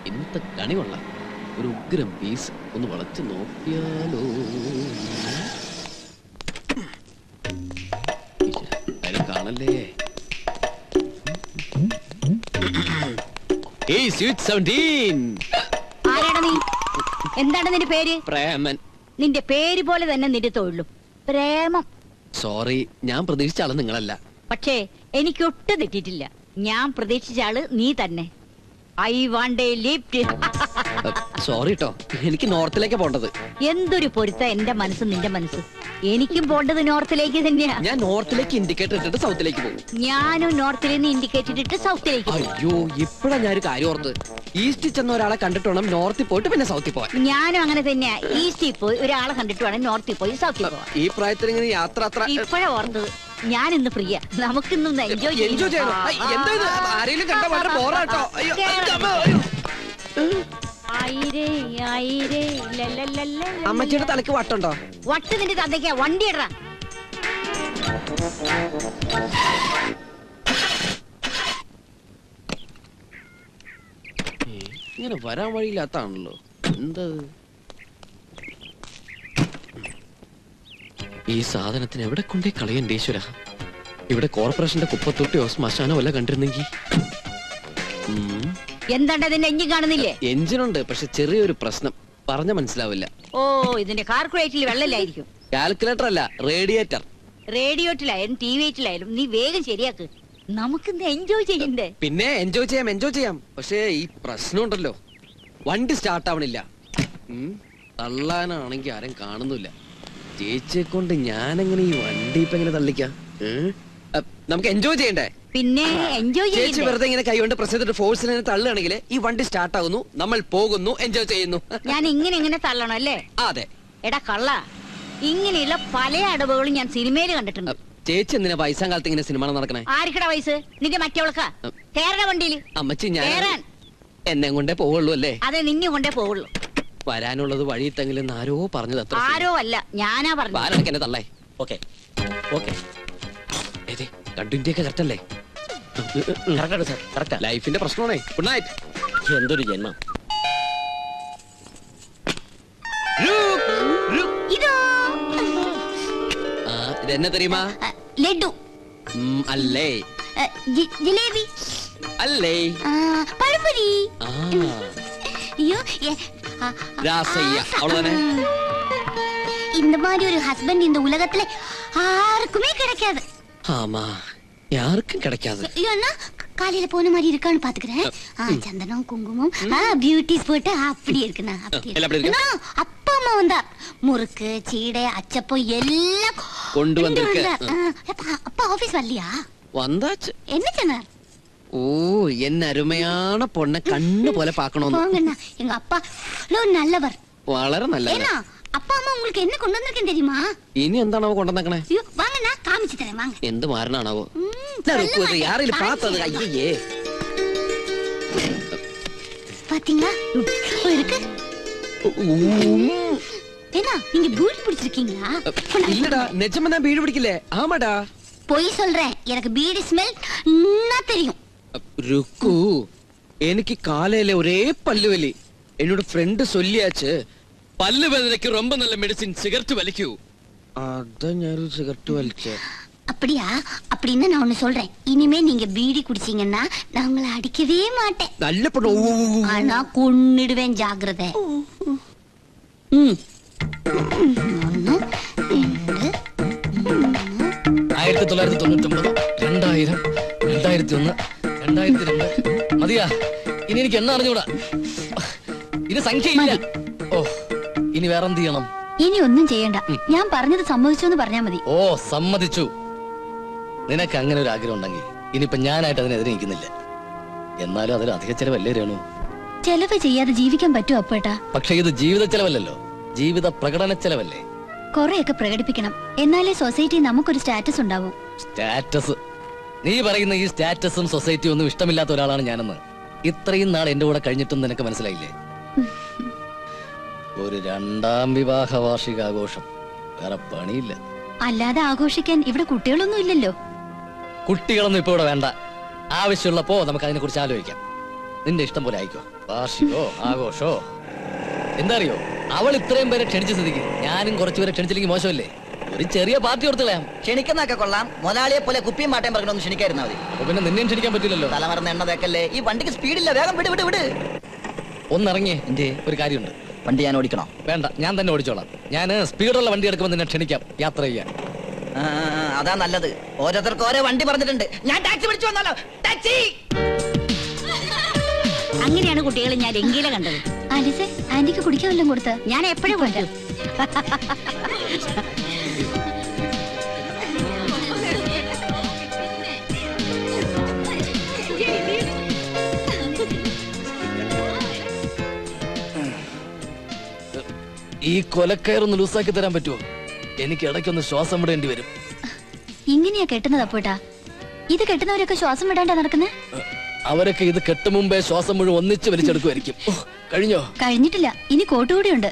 ഇന്നത്തെ കണി കൊള്ളാം. ഒരു ഉഗ്രം പീസ് ഒന്ന് വളച്ച് നോക്കിയാലോ. കാണല്ലേ. എന്താണ് നിന്റെ പേര്? പ്രേമൻ. നിന്റെ പേര് പോലെ തന്നെ നിന്റെ തൊഴിലും പ്രേമം. സോറി, ഞാൻ പ്രതീക്ഷിച്ച ആള് നിങ്ങളല്ല. പക്ഷേ എനിക്ക് ഒട്ടും തെറ്റിയിട്ടില്ല. ഞാൻ പ്രതീക്ഷിച്ച ആള് നീ തന്നെ. I want A lift. Sorry ട്ടോ, എനിക്ക് നോർത്തിലേക്ക് പോണ്ടത്. എന്തൊരു പൊരുത്ത എന്റെ മനസ്സ് നിന്റെ മനസ്സ്. എനിക്കും പോണ്ടത് നോർത്തിലേക്ക് തന്നെയാ. ഞാൻ നോർത്തിലേക്ക് ഇൻഡിക്കേറ്റർ ഇട്ടിട്ട് സൗത്തിലേക്ക് പോകും. ഞാനും നോർത്തിൽ നിന്ന് ഇൻഡിക്കേറ്റർ ഇട്ടിട്ട് സൗത്തിലേക്ക്. അയ്യോ, ഇപ്പഴാ ഞാനൊരു കാര്യം ഓർത്ത്. ഈസ്റ്റിൽ ചെന്ന ഒരാളെ കണ്ടിട്ട് വേണം നോർത്തിൽ പോയിട്ട് പിന്നെ സൗത്തിൽ പോവാൻ. ഞാനും അങ്ങനെ തന്നെയാ. ഈസ്റ്റിൽ പോയി ഒരാളെ കണ്ടിട്ട് വേണം നോർത്തിൽ പോയി സൗത്തിൽ പോവാൻ. ഈ പ്രായത്തിൽ ഇങ്ങനെ യാത്ര ഇപ്പഴാ ഓർത്തത്. ഞാൻ ഇന്ന് ഫ്രീയാ. നമുക്കിന്ന് എൻജോയ് ചെയ്യണം. ആരെങ്കിലും കണ്ട വളരെ ബോറാട്ടോ. അമ്മച്ചിയുടെ തലക്ക് വട്ടുണ്ടോ? വട്ട് നിന്റെ തന്തയ്ക്കാ. വണ്ടി ഇടറാ. ഇങ്ങനെ വരാൻ വഴിയില്ലാത്താണല്ലോ. എന്താ ഈ സാധനത്തിന് എവിടെ കൊണ്ടേ കളയണ്ടേ ഈശ്വര. ഇവിടെ കോർപ്പറേഷന്റെ കുപ്പത്തൊട്ടിയോ ശ്മശാനോ വല്ല കണ്ടിരുന്നെങ്കിൽ. എന്താണ്ട് ഇതിന്റെ എഞ്ചിൻ കാണുന്നില്ലേ? എഞ്ചിനുണ്ട്, പക്ഷെ ചെറിയൊരു പ്രശ്നം. പറഞ്ഞ മനസ്സിലാവില്ല. ഓ, ഇതിന്റെ കാൽക്കുലേറ്ററിൽ വെള്ളമില്ലായിരിക്കും. കാൽക്കുലേറ്റർ അല്ല, റേഡിയേറ്റർ. റേഡിയേറ്ററിലായാലും ടി വിയിലായാലും നീ വേഗം ശരിയാക്ക്. നമുക്കിന്ന് എൻജോയ് ചെയ്യണ്ടേ? പിന്നെ എൻജോയ് ചെയ്യാം. പക്ഷേ ഈ പ്രശ്നമുണ്ടല്ലോ, വണ്ടി സ്റ്റാർട്ട് ആവണില്ല. തള്ളാനാണെങ്കി ആരും കാണുന്നില്ല. ചേച്ചിയെ കൊണ്ട് ഞാനെങ്ങനെ ഈ വണ്ടി ഇപ്പൊ എങ്ങനെ തള്ളിക്കാം? നമുക്ക് എൻജോയ് ചെയ്യണ്ടേ? പിന്നെ എൻജോയ് ചെയ്യണ്ടേ? ചേച്ചി വെറുതെ ഇങ്ങനെ കൈ കൊണ്ട് പ്രസ് ചെയ്തിട്ട് ഫോഴ്സിനെ തള്ളുകയാണെങ്കിൽ ഈ വണ്ടി സ്റ്റാർട്ട് ആകുന്നു, നമ്മൾ പോകുന്നു, എൻജോയ് ചെയ്യുന്നു. ഞാൻ ഇങ്ങനെ തള്ളണം അല്ലേ? അതെ. എടാ കള്ള, ഇങ്ങനെയുള്ള പല അടവുകളും ഞാൻ സിനിമയിൽ കണ്ടിട്ടുണ്ട്. ചേച്ചി എന്തിനാ വയസ്സാം കാലത്ത് ഇങ്ങനെ സിനിമ നടക്കണേ? ആർക്കടാ വയസ്സ്? നിന്റെ മറ്റവൾക്കാ. കേരള വണ്ടിയില്. അമ്മച്ചി, ഞാൻ എന്നെ കൊണ്ടേ പോവുള്ളൂ അല്ലേ? അതെ, നിന്നെ കൊണ്ടേ പോവുള്ളൂ. വരാനുള്ളത് വഴി തെങ്കിലും ആരോ പറഞ്ഞത്. അത്ര ആരോ അല്ല, ഞാനാ പറഞ്ഞു. എന്നെ തള്ളേ. ഓക്കെ കണ്ടിന്റെയൊക്കെ കറക്റ്റ് അല്ലേ? ലൈഫിന്റെ പ്രശ്നമാണേ. Good night. എന്തൊരു ജന്മം. ഇതെന്നെ തെരയുമാ? ലഡു അല്ലേ? ജിലേബി അല്ലേ? പഴംപൊരി. രാസയ്യ. അവളെ இந்த மாதிரி ஒரு ஹஸ்பண்ட் இந்த உலகத்துல யாருக்குமே கிடைக்காது. ஆமா, யாருக்கும் கிடைக்காது. ஏன்னா காலையில போன மாதிரி இருக்கான்னு பாத்துக்கிறேன். சந்தனம், குங்குமம், பியூட்டிஸ் போட்டு அப்படி இருக்குண்ணா. அப்பா அம்மா வந்தா முறுக்கு, சீடை, அச்சப்பம் எல்லாம் கொண்டு வந்திருக்கு. அப்பா ஆபீஸ் வரலையா? வந்தாச்சு. என்ன சொன்னார்? ஓ, என்ன அருமையான பொண்ணை கண்ணு போல பாக்கணும். எங்க அப்பா நல்லவர். വളരെ നല്ലവർ. அப்பா அம்மா உங்களுக்கு என்ன கொண்டு வந்திருக்கேன் தெரியுமா? ഇനി എന്താണോ കൊണ്ടുവന്നേക്കണേ? வாங்க, நான் காமிச்சு தரேன். வாங்க. എന്ത് മാരണാണാവോ? யாரையில பார்த்தது? ஐயே, பாத்தீங்களா இருக்கு. என்ன நீங்க பீடி பிடிச்சிருக்கீங்களா? இல்லடா, நிஜமா நான் பீடி பிடிக்கல. ஆமாடா, போய் சொல்றேன். எனக்கு பீடி ஸ்மெல் நல்லா தெரியும். ருக்கு, എനിക്ക് കാലയിലെ ഒരേ പല്ലുവലി. എന്നോട് ഫ്രണ്ട് ചൊല്ലിയാച്ച് പല്ല് വേദനയ്ക്ക് ரொம்ப நல்ல മെഡിസിൻ സിഗരറ്റ് വലിക്കൂ. അതാ ഞാൻ സിഗരറ്റ് വലിച്ചേ. அப்படியா? அப்படின்னு நான் ஒன்னு சொல்றேன். இனிமே நீங்க பீடி குடிச்சீங்கன்னா நான் உங்களை அடிக்கவே மாட்டேன். நல்ல பொண்ணு. ஆனா கொன்னிடுவேன், ஜாக்கிரதை. 1999, 2000, 2001, 2002 മതിയാ. ഇനി എനിക്ക് എണ്ണ അറിഞ്ഞൂടാ. ഇത് സംഖ്യയില്ല. ഓ, ഇനി വേറെന്ത് ചെയ്യണം? ഇനി ഒന്നും ചെയ്യണ്ട. ഞാൻ പറഞ്ഞത് സമ്മതിച്ചു എന്ന് പറഞ്ഞാ മതി. ഓ, സമ്മതിച്ചു. നിനക്ക് അങ്ങനെ ഒരു ആഗ്രഹം ഉണ്ടെങ്കിൽ ഇനിയിപ്പൊ ഞാനായിട്ട് അതിനെതിരെ നിൽക്കുന്നില്ല. എന്നാലും അതിൽ അധിക ചെലവല്ലേ രേണു? ചെലവ് ചെയ്യാതെ ജീവിക്കാൻ പറ്റുമോ അപ്പേട്ടാ? പക്ഷെ ഇത് ജീവിത ചെലവല്ലല്ലോ, ജീവിത പ്രകടന ചെലവല്ലേ? കൊറേയൊക്കെ പ്രകടിപ്പിക്കണം, എന്നാലേ സൊസൈറ്റി നമുക്കൊരു സ്റ്റാറ്റസ് ഉണ്ടാവും. സ്റ്റാറ്റസ്? നീ പറയുന്ന ഈ സ്റ്റാറ്റസും സൊസൈറ്റിയും ഒന്നും ഇഷ്ടമില്ലാത്ത ഒരാളാണ് ഞാനെന്ന് ഇത്രയും നാൾ എന്റെ കൂടെ കഴിഞ്ഞിട്ടും നിനക്ക് മനസ്സിലായില്ലേ? ഒരു രണ്ടാം വിവാഹ വാർഷികാഘോഷം, വേറെ പണിയില്ല. അല്ലാതെ ആഘോഷിക്കാൻ ഇവിടെ കുട്ടികളൊന്നും ഇല്ലല്ലോ. കുട്ടികളൊന്നും ഇപ്പൊ ഇവിടെ വേണ്ട. ആവശ്യമുള്ളപ്പോ നമുക്ക് അതിനെ കുറിച്ച് ആലോചിക്കാം. നിന്റെ ഇഷ്ടം പോലെ ആയിക്കോ. വാർഷികോ ആഘോഷോ എന്താ അറിയോ, അവൾ ഇത്രയും പേരെ ക്ഷണിച്ച സ്ഥിതിക്ക് ഞാനും കുറച്ചുപേരെ ക്ഷണിച്ചില്ലെങ്കിൽ മോശമല്ലേ? ഒരു ചെറിയ പാർട്ടി കൊടുത്തളയാം. ക്ഷണിക്കുന്നൊക്കെ കൊള്ളാം, മുതലാളിയെ പോലെ കുപ്പിയും മാട്ടയും പറഞ്ഞൊന്ന് ക്ഷണിക്കായിരുന്നാ മതി. അപ്പൊ പിന്നെ നിന്നെയും ക്ഷണിക്കാൻ പറ്റില്ലല്ലോ. തലമറന്ന് എണ്ണ തേക്കല്ലേ, ഈ വണ്ടിക്ക് സ്പീഡില്ല, വേഗം വിട് വിട് വിട്. ഒന്നിറങ്ങിയേ. എന്റെ ഒരു കാര്യമുണ്ട്. വണ്ടി ഞാൻ ഓടിക്കണോ? വേണ്ട, ഞാൻ തന്നെ ഓടിച്ചോളാം. ഞാൻ സ്പീഡുള്ള വണ്ടി എടുക്കുമ്പോൾ നിന്നെ ക്ഷണിക്കാം യാത്ര ചെയ്യാൻ. അതാ നല്ലത്. ഓരോരുത്തർക്ക് ഓരോ വണ്ടി പറഞ്ഞിട്ടുണ്ട്. ഞാൻ ടാക്സി പിടിച്ചു വന്നാലോ? ടാക്സി. അങ്ങനെയാണ് കുട്ടികൾ ഞാൻ എങ്കിലും കണ്ടത്. ആന്റിസേ, ആന്റിക്ക് കുടിക്കാൻ വല്ലതും കൊടുത്ത്? ഞാൻ എപ്പോഴും കൊണ്ടും. ഈ കൊലക്കയറൊന്ന് ലൂസാക്കി തരാൻ പറ്റുമോ? എനിക്ക് ഇടയ്ക്കൊന്ന് ശ്വാസം വിടേണ്ടി വരും. ഇങ്ങനെയാ കെട്ടുന്നത് അപ്പോട്ടാ? ഇത് കെട്ടുന്നവരൊക്കെ ശ്വാസം വിടാണ്ടാ നടക്കുന്നത്? അവരൊക്കെ ഇത് കെട്ടു മുമ്പേ ശ്വാസം മുഴുവൻ ഒന്നിച്ച് വലിച്ചെടുക്കുമായിരിക്കും. കഴിഞ്ഞോ? കഴിഞ്ഞിട്ടില്ല, ഇനി കോട്ടുകൂടിയുണ്ട്.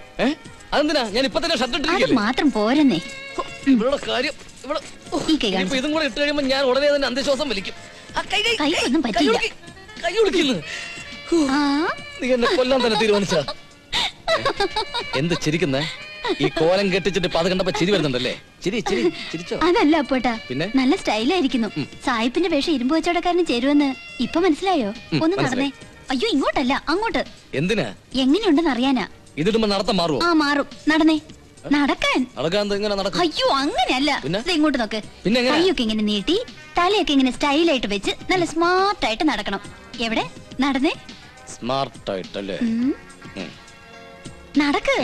അതെന്തിനാ? ഞാൻ ഇപ്പൊ തന്നെ ഷർട്ട് അത് ഇട്ടിരിക്കുകയല്ലേ. മാത്രം പോരെന്നേ. ഇവളുടെ കാര്യം ഈ കൈ കാണിച്ച്. ഇതും കൂടെ ഇട്ട് കഴിയുമ്പോ ഞാൻ ഉടനെ തന്നെ അന്ത്യശ്വാസം വലിക്കും. കൈക്കൊന്നും പറ്റില്ല. കൈ വിളിക്കുന്നു. ആ, നീ എന്നെ കൊല്ലാൻ തന്നെ തീരുമാനിച്ച. എന്ത് ചിരിക്കുന്നേ? ഈ കോലം കെട്ടിച്ചിട്ട് ഇപ്പൊ അത് കണ്ടപ്പോ ചിരി വരുന്നുണ്ടല്ലേ? ചിരിച്ചോ? അതല്ല അപ്പോട്ടാ, പിന്നെ നല്ല സ്റ്റൈലായിരിക്കുന്നു. സായിപ്പിന്റെ വേഷം ഇരുമ്പ് കച്ചവടക്കാരന് ചേരുവെന്ന് ഇപ്പൊ മനസ്സിലായോ? ഒന്ന് നടന്നേ. അയ്യോ, ഇങ്ങോട്ടല്ല അങ്ങോട്ട്. എന്തിനാ? എങ്ങനെയുണ്ടെന്ന് അറിയാനാ. ഇതിടുമ്പോ നടത്തം മാറുമോ? ആ, മാറും. നടന്നേ. നടക്കാൻ. ഇങ്ങനെ നടക്കും. അയ്യോ, അങ്ങനെയല്ല. ഇങ്ങോട്ട് നോക്ക്. പിന്നെ കൈയൊക്കെ ഇങ്ങനെ നീട്ടി തലയൊക്കെ ഇങ്ങനെ സ്റ്റൈലായിട്ട് വെച്ച് നല്ല സ്മാർട്ട് ആയിട്ട് നടക്കണം. എവിടെ? നടന്നേ. സ്മാർട്ട് ആയിട്ടല്ലേ? നടക്ക്.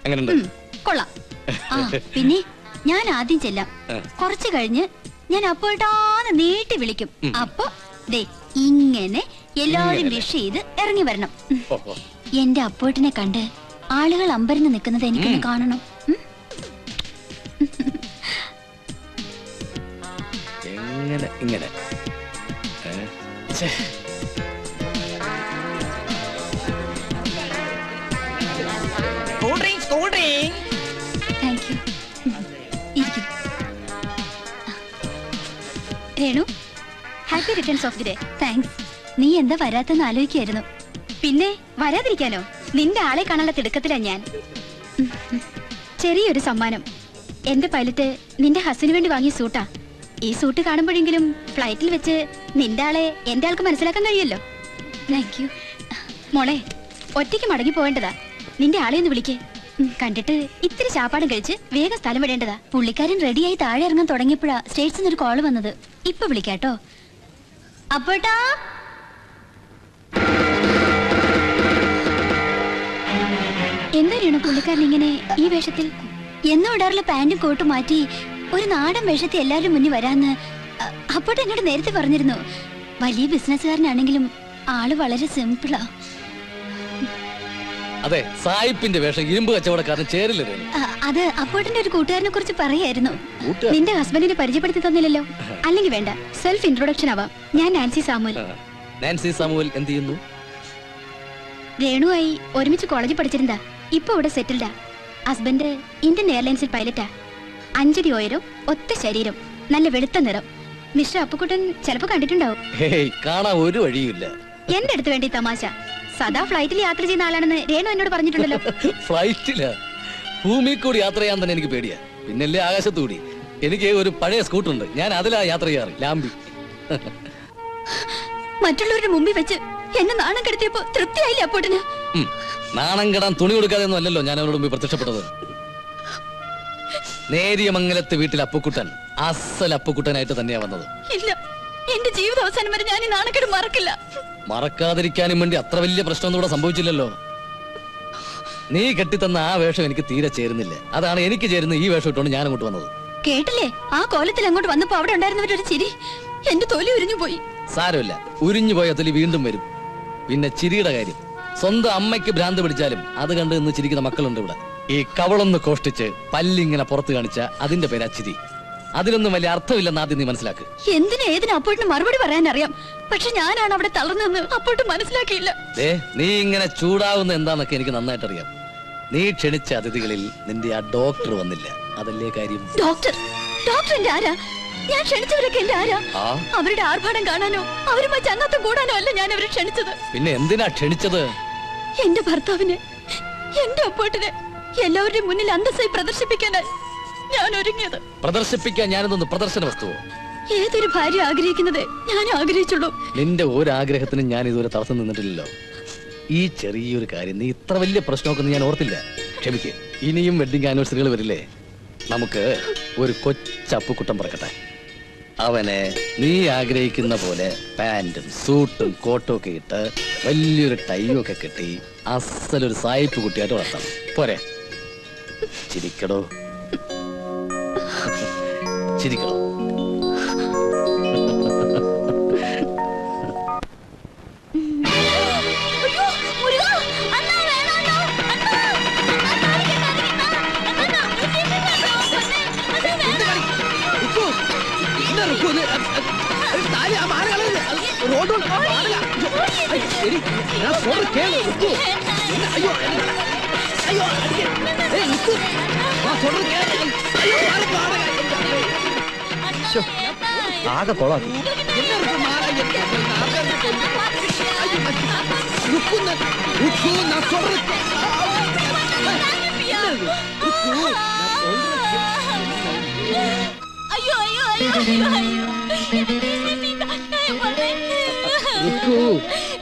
എങ്ങനെയുണ്ട്? കൊള്ളാം. ആ, പിന്നെ ഞാൻ ആദ്യം ചെല്ലാം. കുറച്ചു കഴിഞ്ഞ് ഞാൻ അപ്പോട്ടാന്ന് നീട്ടി വിളിക്കും. അപ്പൊ ദേ ഇങ്ങനെ എല്ലാവരും വിഷ് ചെയ്ത് ഇറങ്ങി വരണം. എന്റെ അപ്പോട്ടിനെ കണ്ട് ആളുകൾ അമ്പരന്ന് നിൽക്കുന്നത് എനിക്കൊന്ന് കാണണം. ഇങ്ങനെ താങ്ക് യു. ഇരിക്കും. Renu, happy returns of the day. Thanks. നീ എന്താ വരാത്തെന്ന് ആലോചിക്കായിരുന്നു. പിന്നെ വരാതിരിക്കാനോ? നിന്റെ ആളെ കാണാനുള്ള തിടുക്കത്തിലാ ഞാൻ. ചെറിയൊരു സമ്മാനം. എന്റെ പൈലറ്റ് നിന്റെ ഹസിന് വേണ്ടി വാങ്ങിയ സൂട്ടാ. ഈ സൂട്ട് കാണുമ്പോഴെങ്കിലും ഫ്ലൈറ്റിൽ വെച്ച് നിന്റെ ആളെ എന്റെ ആൾക്ക് മനസ്സിലാക്കാൻ കഴിയുമല്ലോ. Thank you. മോളെ, ഒറ്റയ്ക്ക് മടങ്ങി പോവേണ്ടതാ. നിന്റെ ആളെ ഒന്ന് വിളിക്കേ. കണ്ടിട്ട് ഇത്തിരി ചാപ്പാടും കഴിച്ച് വേഗം സ്ഥലം വിടേണ്ടതാ. പുള്ളിക്കാരൻ റെഡിയായി താഴെ ഇറങ്ങാൻ തുടങ്ങിയപ്പോഴാ സ്റ്റേറ്റ്സിൽ ഒരു കോള് വന്നത്. ഇപ്പൊ വിളിക്കാട്ടോ. അപ്പോട്ടാ, എന്തായിരുന്നു പുള്ളിക്കാരൻ ഇങ്ങനെ ഈ വേഷത്തിൽ? എന്നും ഇടാറുള്ള പാന്റും കോട്ടും മാറ്റി ഒരു നാടൻ വേഷത്തിൽ എല്ലാവരും മുന്നിൽ വരാന്ന് അപ്പോട്ട് എന്നോട് നേരത്തെ പറഞ്ഞിരുന്നു. വലിയ ബിസിനസ്സുകാരനാണെങ്കിലും ആള് വളരെ സിമ്പിളാ. അതെ, സായിപ്പിന്റെ വേഷം ഇരുമ്പ് കച്ചവടക്കാരൻ ചേരില്ല. അത് അപ്പോട്ടിന്റെ ഒരു കൂട്ടുകാരനെ കുറിച്ച് പറയായിരുന്നു. നിന്റെ ഹസ്ബൻഡിനെ പരിചയപ്പെടുത്തി തന്നില്ലല്ലോ. അല്ലെങ്കിൽ വേണ്ട, സെൽഫ് ഇൻട്രൊഡക്ഷൻ ആവാം. ഞാൻ നാൻസി സാമുവൽ. നാൻസി സാമുവൽ എന്ത് ചെയ്യുന്നു? രേണുവായി ഒരുമിച്ച് കോളേജിൽ പഠിച്ചിരുന്നാ. ഇപ്പൊ ഇവിടെ സെറ്റിൽഡാ. Husband Indian എയർലൈൻസിൽ പൈലറ്റാ. 5 അടി ഉയരം, ഒത്ത ശരീരം, നല്ല വെളുത്ത നിറം. മിസ്റ്റർ അപ്പുക്കുട്ടൻ ചിലപ്പോ കണ്ടിട്ടുണ്ടാവും. കാണാൻ ഒരു വഴിയില്ല. എന്റെ അടുത്ത് വേണ്ടി തമാശ. സദാ ഫ്ലൈറ്റിൽ യാത്ര ചെയ്യുന്ന ആളാണെന്ന് രേണു എന്നോട് പറഞ്ഞിട്ടുണ്ടല്ലോ. ഫ്ലൈറ്റില്ല, ഭൂമിയിൽ കൂടി യാത്ര ചെയ്യാൻ തന്നെ എനിക്ക് പേടിയാ. പിന്നല്ലേ ആകാശത്തൂടി. എനിക്ക് ഒരു പഴയ സ്കൂട്ടറുണ്ട്, ഞാൻ അതിലാ യാത്ര ചെയ്യാറ്. ലാംബി. മറ്റുള്ളവരുടെ മുമ്പിൽ വെച്ച് എന്നെ നാണം കെടുത്തിയപ്പോ തൃപ്തിയായില്ലേ അപ്പോട്ടിന്? നാണം കെടാൻ തുണി കൊടുക്കാതെ ഒന്നും അല്ലല്ലോ ഞാൻ അവരോട് മുമ്പിൽ പ്രത്യക്ഷപ്പെട്ടത്. നേരിയ മംഗലത്ത് വീട്ടിൽ അപ്പുക്കുട്ടൻ അസൽ അപ്പുക്കുട്ടനായിട്ട് തന്നെയാ വന്നത്. ഇല്ല, എന്റെ ജീവിത അവസാനം വരെ ഞാൻ ഈ നാണക്കേട് മറക്കില്ല. മറക്കാതിരിക്കാനും വേണ്ടി അത്ര വലിയ പ്രശ്നമൊന്നും ഇവിടെ സംഭവിച്ചില്ലല്ലോ. നീ കെട്ടിത്തന്ന ആ വേഷം എനിക്ക് തീരെ ചേരുന്നില്ല. അതാണ് എനിക്ക് ചേരുന്ന ഈ വേഷം ഇട്ടുകൊണ്ട് ഞാൻ അങ്ങോട്ട് വന്നത്. കേട്ടില്ലേ ആ കോലത്തിൽ അങ്ങോട്ട് വന്നപ്പോ അവിടെ ഉണ്ടായിരുന്നവരൊരു ചിരി. എന്റെ തൊലി ഉരിഞ്ഞു പോയി. സാരമില്ല, ഉരിഞ്ഞു പോയ തൊലി വീണ്ടും വരും. പിന്നെ ചിരിയുടെ കാര്യം, സ്വന്തം അമ്മയ്ക്ക് ഭ്രാന്ത് പിടിച്ചാലും അത് കണ്ട് ഇന്ന് ചിരിക്കുന്ന മക്കളുണ്ട് ഇവിടെ. ഈ കവളൊന്ന് കോഷ്ടിച്ച് പല്ലിങ്ങനെ പുറത്ത് കാണിച്ച അതിന്റെ പേരാ ചിരി. അതിലൊന്നും വലിയ അർത്ഥമില്ലെന്ന് ആദ്യം നീ മനസ്സിലാക്ക്. എന്തിനും ഏതിനും അപ്പോട്ടിന് മറുപടി പറയാൻ അറിയാം. പക്ഷെ ഞാനാണ് അവിടെ തളർന്നെന്ന് അപ്പോട്ട് മനസ്സിലാക്കിയില്ല. നീ ഇങ്ങനെ ചൂടാവുന്ന എന്താന്നൊക്കെ എനിക്ക് നന്നായിട്ട് അറിയാം. നീ ക്ഷണിച്ച അതിഥികളിൽ നിന്റെ ആ ഡോക്ടർ വന്നില്ല, അതല്ലേ കാര്യം. ഡോക്ടർ? ഡോക്ടറിന്റെ ആരാ? ഞാൻ ക്ഷണിച്ചവരൊക്കെ എന്റെ ആരാ? ആ അവരുടെ ആർഭാടം കാണാനോ അവരുമായി ചങ്ങാത്തം കൂടാനോ അല്ല ഞാൻ അവരെ ക്ഷണിച്ചത്. പിന്നെ എന്തിനാ ക്ഷണിച്ചത്? എന്റെ ഭർത്താവിനെ, എന്റെ അപ്പോട്ടിനെ എല്ലാവരുടെയും മുന്നിൽ അന്തസ്സായി പ്രദർശിപ്പിക്കാനായി ഞാൻ ഒരുങ്ങിയത്. പ്രദർശിപ്പിക്കാൻ ഞാനതൊന്ന് പ്രദർശന വസ്തുവോ? ഏതൊരു ഭാര്യ ആഗ്രഹിക്കുന്നത് ഞാൻ ആഗ്രഹിച്ചുള്ളൂ. നിന്റെ ഒരാഗ്രഹത്തിനും ഞാൻ ഇതുവരെ തടസ്സം നിന്നിട്ടില്ലല്ലോ. ഈ ചെറിയൊരു കാര്യം നീ ഇത്ര വലിയ പ്രശ്നമൊക്കെ ഞാൻ ഓർത്തില്ല. ക്ഷമിക്ക്. ഇനിയും വെഡിങ് ആനിവേഴ്സറികൾ വരില്ലേ? നമുക്ക് ഒരു കൊച്ചപ്പുക്കുട്ടം പറക്കട്ടെ. അവനെ നീ ആഗ്രഹിക്കുന്ന പോലെ പാന്റും സൂട്ടും കോട്ടും ഒക്കെ ഇട്ട് വലിയൊരു ടൈയും ഒക്കെ കെട്ടി അസലൊരു സായിപ്പ് കുട്ടിയായിട്ട് വളർത്താം. പോരെ? ചിരിക്കടോ, ചിരിക്കടോ. ആകെ കൊളാക്കി.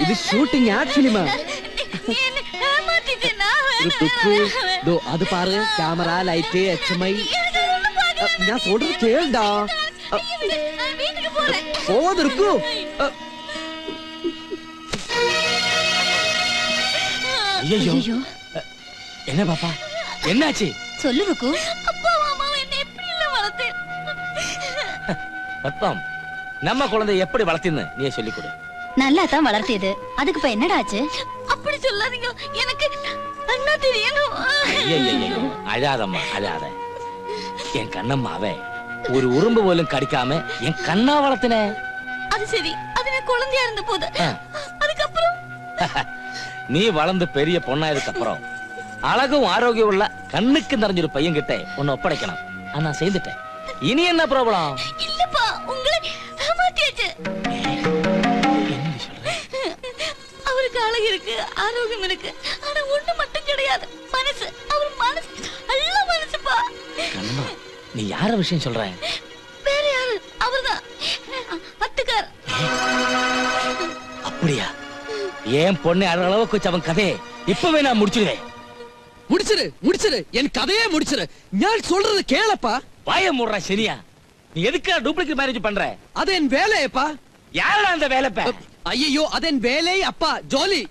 ഇത് ഷൂട്ടിംഗ് ആഡ് ഫിലിമാ. അത് പാറ്, ക്യാമറ, ലൈറ്റ്, HMI. ഞാൻ சொல்றது கேளுடா. போது ருக்கு. ஐயோ, என்ன பாப்பா, என்னாச்சு? சொல்லு ருக்கு. அப்பா அம்மா என்ன எப்படி இல்ல வளர்த்தே? பத்மம், நம்ம குழந்தை எப்படி வளர்த்தின்னு நீயே சொல்லி கொடு. நல்லா தான் வளர்த்தியது. அதுக்கு இப்ப என்னடா ஆச்சு? அப்படி சொல்லாதீங்க, எனக்கு அண்ணா தெரியணும். ஐயோ, அழாதம்மா, அழாத. என் கண்ணம்மாவே ஒரு உறும்பு போலும் கடிக்காம என் கண்ணா வளர்த்தின. அது சரி, அது நான் குழந்தையா இருந்த போது. அதுக்கப்புறம் நீ வளர்ந்து பெரிய பொண்ணாயதுக்கு அப்புறம் அழகும் ஆரோக்கியம் உள்ள கண்ணுக்கு நிறைஞ்சொரு பையன் கிட்ட உன்னை ஒப்படைக்கணும். ஆனா செய்துட்டேன். இனி என்ன ப்ராப்ளம்? இல்லப்பா, உங்களை ஏமாத்தியாச்சு. அவருக்கு அழகு இருக்கு, ஆரோக்கியம் இருக்கு, ஆனா ஒண்ணு மட்டும் கிடையாது, மனசு. அவர் மனசு நல்ல மனசுப்பா. கண்ணம்மா, நீ யார விஷயம் சொல்ற? வேற யாரு? அவர்தான் அத்துக்கார். அப்படியா? ஏன் பொண்ணு அளவுக்கு வச்சு அவன் கதையை இப்பவே நான் முடிச்சிடுவேன். முடிச்சிரு, என் கதையே முடிச்சிரு. நான் சொல்றது கேளப்பா. வாய மூடுற சனியா. நீ எதுக்கு டூப்ளிகேட் மேரேஜ் பண்ற? அது என் வேலையப்பா. யாரா அந்த வேலைப்ப? ஐயோ, அது என் வேலை அப்பா, ஜோலி.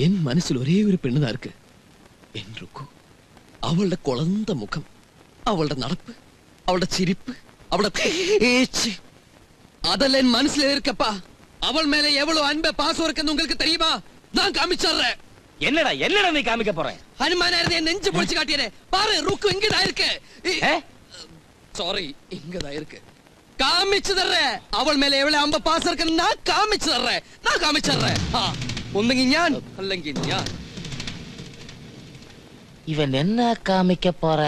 என் മനസ്സിൽ ഒരേ ഒരു പെണ്ണുതാ இருக்கு. എൻ ருக்கு. അവളുടെ കുളന്ത മുഖം, അവളുടെ നടപ്പ്, അവളുടെ ചിരിപ്പ്, അവളുടെ பேச்சு, அதெல்லாம் என் மனசுல இருக்கப்பா. அவள் மேல எவ்வளவு அன்பை பாசம் இருக்குன்னு உங்களுக்கு தெரியுமா? நான் காமிச்சறேன். என்னடா நீ காமிக்க போற? ஹனுமானா இருந்து என் நெஞ்சு பொளிச்சு காட்டியறே. பாரு, ருக்கு இங்கதான் இருக்கு. சாரி, இங்கதான் இருக்கு. காமிச்சு தர்றேன். அவள் மேல எவ்வளவு அன்பை பாசம் இருக்குன்னு நான் காமிச்சு தர்றேன். நான் காமிச்சறேன். ഒന്നെങ്കിൽ ഞാൻ അല്ലെങ്കിൽ ഞാൻ. இவன் என்ன காமிக்க போற?